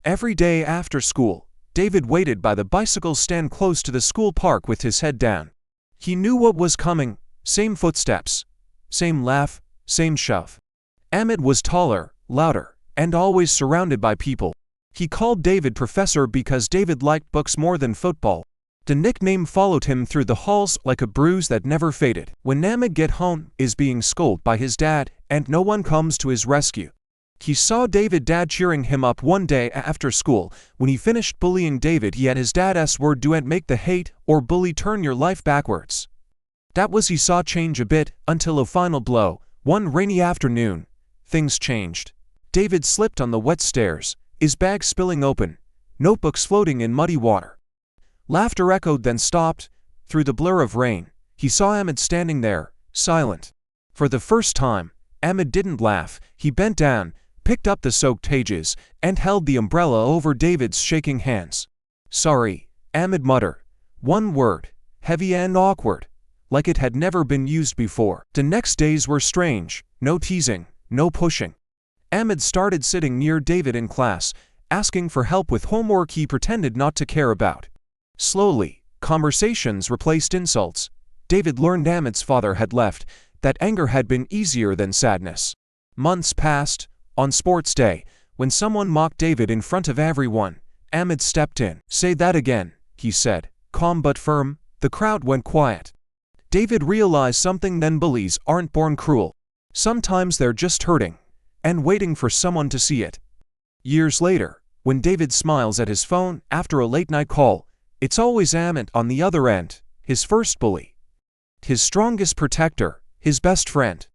Every day after school, David waited by the bicycle stand close to the school park with his head down. He knew what was coming, same footsteps, same laugh, same shove. Ahmed was taller, louder, and always surrounded by people. He called David Professor because David liked books more than football. The nickname followed him through the halls like a bruise that never faded. When Ahmed get home, is being scolded by his dad, and no one comes to his rescue. He saw David's dad cheering him up one day after school. When he finished bullying David, he had his dad's word, "Do not make the hate or bully turn your life backwards." That was he saw change a bit, until a final blow. One rainy afternoon, things changed. David slipped on the wet stairs, his bag spilling open, notebooks floating in muddy water. Laughter echoed, then stopped. Through the blur of rain, he saw Ahmed standing there, silent. For the first time, Ahmed didn't laugh. He bent down, picked up the soaked pages, and held the umbrella over David's shaking hands. "Sorry," Ahmed muttered. One word, heavy and awkward, like it had never been used before. The next days were strange. No teasing, no pushing. Ahmed started sitting near David in class, asking for help with homework he pretended not to care about. Slowly, conversations replaced insults. David learned Ahmed's father had left, that anger had been easier than sadness. Months passed. On sports day, when someone mocked David in front of everyone, Ahmed stepped in. "Say that again," he said, calm but firm. The crowd went quiet. David realized something then: bullies aren't born cruel. Sometimes they're just hurting, and waiting for someone to see it. Years later, when David smiles at his phone after a late-night call, it's always Ahmed on the other end, his first bully, his strongest protector, his best friend.